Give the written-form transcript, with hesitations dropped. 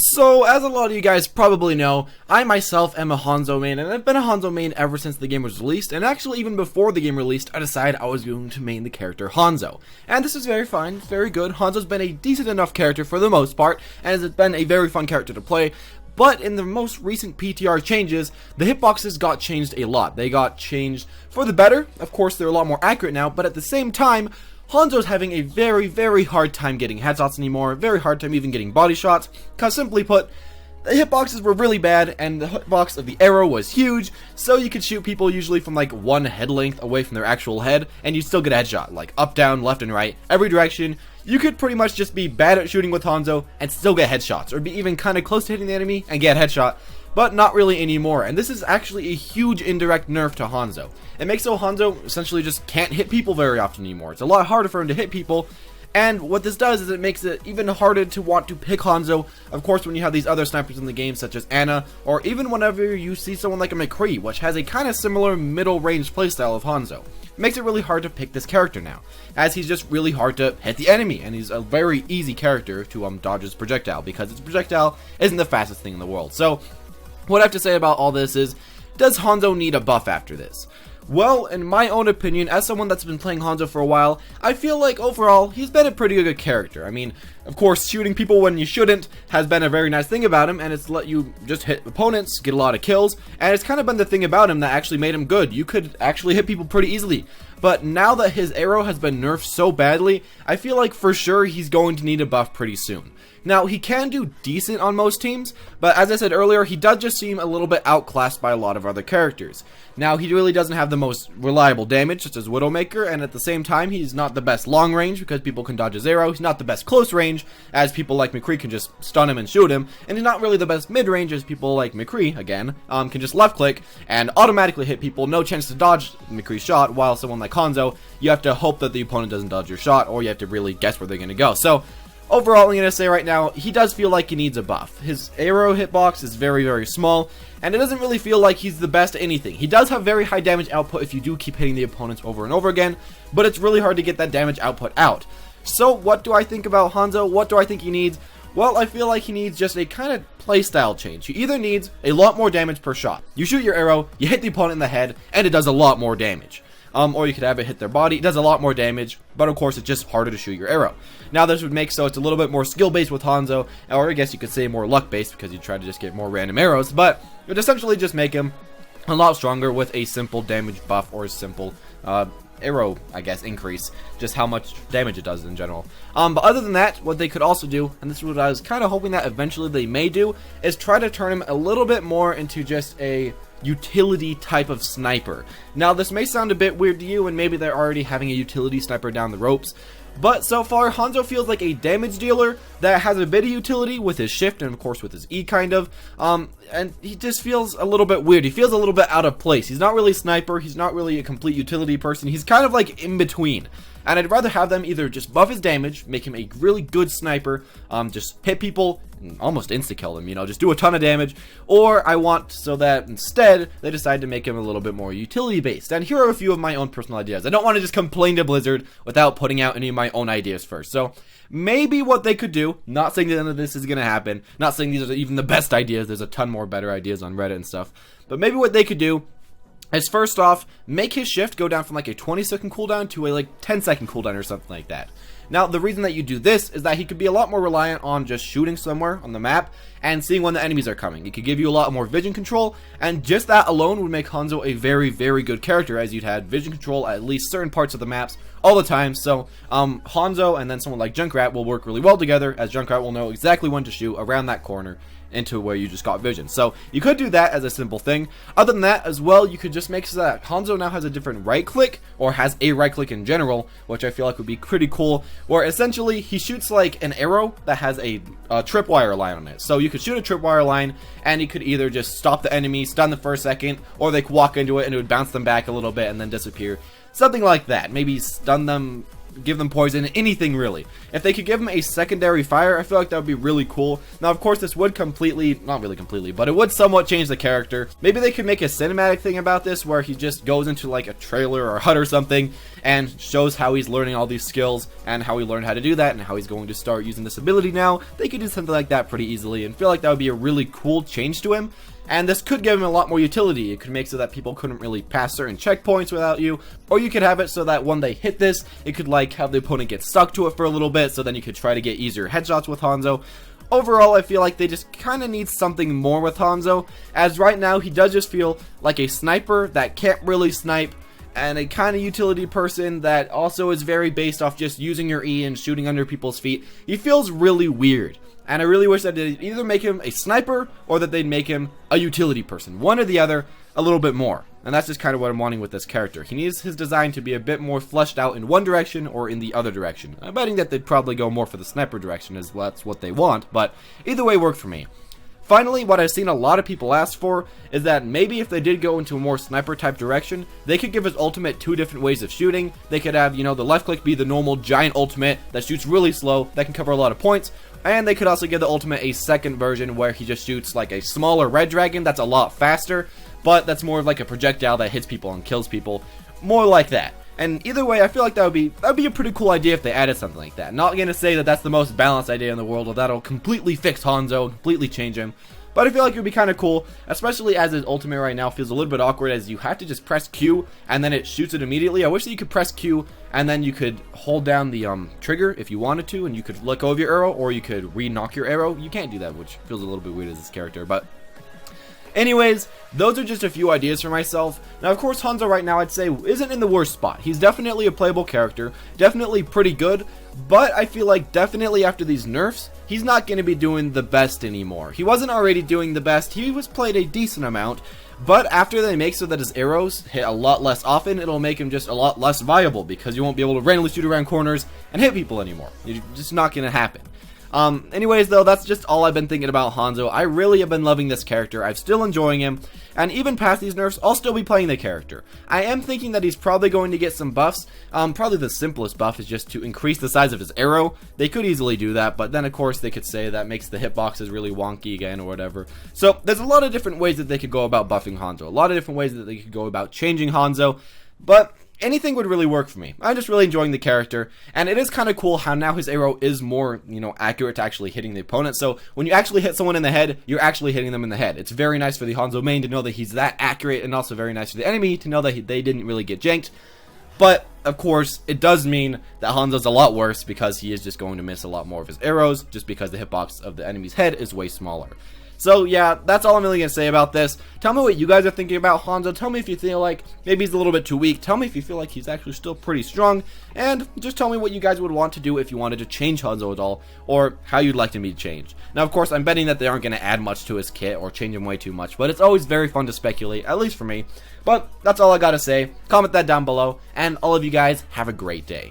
So, as a lot of you guys probably know, I myself am a Hanzo main, and I've been a Hanzo main ever since the game was released, and actually even before the game released, I decided I was going to main the character Hanzo. And this is very fine, it's very good. Hanzo's been a decent enough character for the most part, and has been a very fun character to play. But in the most recent PTR changes, the hitboxes got changed a lot. They got changed for the better. Of course, they're a lot more accurate now, but at the same time, Hanzo's having a very hard time getting headshots anymore, very hard time even getting body shots, because simply put, the hitboxes were really bad, and the hitbox of the arrow was huge, so you could shoot people usually from like one head length away from their actual head, and you'd still get a headshot, like up, down, left, and right, every direction. You could pretty much just be bad at shooting with Hanzo and still get headshots, or be even kind of close to hitting the enemy and get a headshot, but not really anymore, and this is actually a huge indirect nerf to Hanzo. It makes so Hanzo essentially just can't hit people very often anymore. It's a lot harder for him to hit people, and what this does is it makes it even harder to want to pick Hanzo, of course, when you have these other snipers in the game such as Ana, or even whenever you see someone like a McCree, which has a kind of similar middle range playstyle of Hanzo. It makes it really hard to pick this character now, as he's just really hard to hit the enemy, and he's a very easy character to dodge his projectile, because his projectile isn't the fastest thing in the world. So, what I have to say about all this is, does Hanzo need a buff after this? Well, in my own opinion, as someone that's been playing Hanzo for a while, I feel like overall, he's been a pretty good character. I mean, of course, shooting people when you shouldn't has been a very nice thing about him, and it's let you just hit opponents, get a lot of kills, and it's kind of been the thing about him that actually made him good. You could actually hit people pretty easily. But now that his arrow has been nerfed so badly, I feel like for sure he's going to need a buff pretty soon. Now, he can do decent on most teams, but as I said earlier, he does just seem a little bit outclassed by a lot of other characters. Now, he really doesn't have the most reliable damage, such as Widowmaker, and at the same time, he's not the best long range, because people can dodge his arrow. He's not the best close range, as people like McCree can just stun him and shoot him, and he's not really the best mid range, as people like McCree, again, can just left click and automatically hit people, no chance to dodge McCree's shot, while someone like Hanzo, you have to hope that the opponent doesn't dodge your shot, or you have to really guess where they're going to go. So, overall, I'm going to say right now, he does feel like he needs a buff. His arrow hitbox is very small, and it doesn't really feel like he's the best at anything. He does have very high damage output if you do keep hitting the opponents over and over again, but it's really hard to get that damage output out. So, what do I think about Hanzo? What do I think he needs? Well, I feel like he needs just a kind of playstyle change. He either needs a lot more damage per shot. You shoot your arrow, you hit the opponent in the head, and it does a lot more damage. Or you could have it hit their body. It does a lot more damage, but of course it's just harder to shoot your arrow. Now this would make so it's a little bit more skill based with Hanzo, or I guess you could say more luck based, because you try to just get more random arrows, but it would essentially just make him a lot stronger with a simple damage buff, or a simple arrow, I guess, increase, just how much damage it does in general. But other than that, what they could also do, and this is what I was kind of hoping that eventually they may do, is try to turn him a little bit more into just a utility type of sniper. Now, this may sound a bit weird to you, and maybe they're already having a utility sniper down the ropes, but so far, Hanzo feels like a damage dealer that has a bit of utility with his shift and, of course, with his E, kind of. And he just feels a little bit weird. He feels a little bit out of place. He's not really a sniper. He's not really a complete utility person. He's kind of like in between. And I'd rather have them either just buff his damage, make him a really good sniper, just hit people, and almost insta-kill them, you know, just do a ton of damage, or I want so that instead they decide to make him a little bit more utility-based. And here are a few of my own personal ideas. I don't want to just complain to Blizzard without putting out any of my own ideas first. So, maybe what they could do, not saying that none of this is going to happen, not saying these are even the best ideas, there's a ton more better ideas on Reddit and stuff, but maybe what they could do is first off, make his shift go down from like a 20-second cooldown to a like 10-second cooldown or something like that. Now, the reason that you do this is that he could be a lot more reliant on just shooting somewhere on the map and seeing when the enemies are coming. It could give you a lot more vision control, and just that alone would make Hanzo a very good character, as you'd had vision control at least certain parts of the maps all the time. So, Hanzo and then someone like Junkrat will work really well together, as Junkrat will know exactly when to shoot around that corner into where you just got vision. So you could do that as a simple thing. Other than that as well, you could just make so that Hanzo now has a different right click, or has a right click in general, which I feel like would be pretty cool, where essentially he shoots like an arrow that has a tripwire line on it. So you could shoot a tripwire line, and he could either just stop the enemy, stun the first second, or they could walk into it and it would bounce them back a little bit and then disappear. Something like that. Maybe stun them give them poison, anything really. If they could give him a secondary fire, I feel like that would be really cool. Now, of course, this would not really completely, but it would somewhat change the character. Maybe they could make a cinematic thing about this where he just goes into like a trailer or a hut or something and shows how he's learning all these skills and how he learned how to do that and how he's going to start using this ability now. They could do something like that pretty easily and feel like that would be a really cool change to him. And this could give him a lot more utility. It could make so that people couldn't really pass certain checkpoints without you. Or you could have it so that when they hit this, it could like have the opponent get stuck to it for a little bit, so then you could try to get easier headshots with Hanzo. Overall, I feel like they just kind of need something more with Hanzo, as right now he does just feel like a sniper that can't really snipe, and a kind of utility person that also is very based off just using your E and shooting under people's feet. He feels really weird. And I really wish that they'd either make him a sniper or that they'd make him a utility person. One or the other, a little bit more. And that's just kind of what I'm wanting with this character. He needs his design to be a bit more fleshed out in one direction or in the other direction. I'm betting that they'd probably go more for the sniper direction, as that's what they want, but either way worked for me. Finally, what I've seen a lot of people ask for is that maybe if they did go into a more sniper type direction, they could give his ultimate 2 different ways of shooting. They could have, the left click be the normal giant ultimate that shoots really slow, that can cover a lot of points, and they could also give the ultimate a second version where he just shoots like a smaller red dragon that's a lot faster, but that's more of like a projectile that hits people and kills people, more like that. And either way, I feel like that would be a pretty cool idea if they added something like that. Not gonna say that that's the most balanced idea in the world, or that'll completely fix Hanzo, completely change him. But I feel like it would be kind of cool, especially as his ultimate right now feels a little bit awkward, as you have to just press Q and then it shoots it immediately. I wish that you could press Q and then you could hold down the trigger if you wanted to, and you could let go of your arrow, or you could re-knock your arrow. You can't do that, which feels a little bit weird as this character, but anyways, those are just a few ideas for myself. Now, of course, Hanzo right now, I'd say, isn't in the worst spot. He's definitely a playable character, definitely pretty good, but I feel like definitely after these nerfs, he's not going to be doing the best anymore. He wasn't already doing the best. He was played a decent amount, but after they make so that his arrows hit a lot less often, it'll make him just a lot less viable, because you won't be able to randomly shoot around corners and hit people anymore. It's just not going to happen. Anyways, though, that's just all I've been thinking about Hanzo. I really have been loving this character. I'm still enjoying him, and even past these nerfs, I'll still be playing the character. I am thinking that he's probably going to get some buffs. Probably the simplest buff is just to increase the size of his arrow. They could easily do that, but then of course they could say that makes the hitboxes really wonky again or whatever. So there's a lot of different ways that they could go about buffing Hanzo. A lot of different ways that they could go about changing Hanzo, but anything would really work for me. I'm just really enjoying the character, and it is kind of cool how now his arrow is more, accurate to actually hitting the opponent. So when you actually hit someone in the head, you're actually hitting them in the head. It's very nice for the Hanzo main to know that he's that accurate, and also very nice for the enemy to know that they didn't really get janked. But, of course, it does mean that Hanzo's a lot worse, because he is just going to miss a lot more of his arrows, just because the hitbox of the enemy's head is way smaller. So yeah, that's all I'm really going to say about this. Tell me what you guys are thinking about Hanzo. Tell me if you feel like maybe he's a little bit too weak. Tell me if you feel like he's actually still pretty strong. And just tell me what you guys would want to do if you wanted to change Hanzo at all, or how you'd like him to be changed. Now, of course, I'm betting that they aren't going to add much to his kit or change him way too much, but it's always very fun to speculate, at least for me. But that's all I got to say. Comment that down below, and all of you guys have a great day.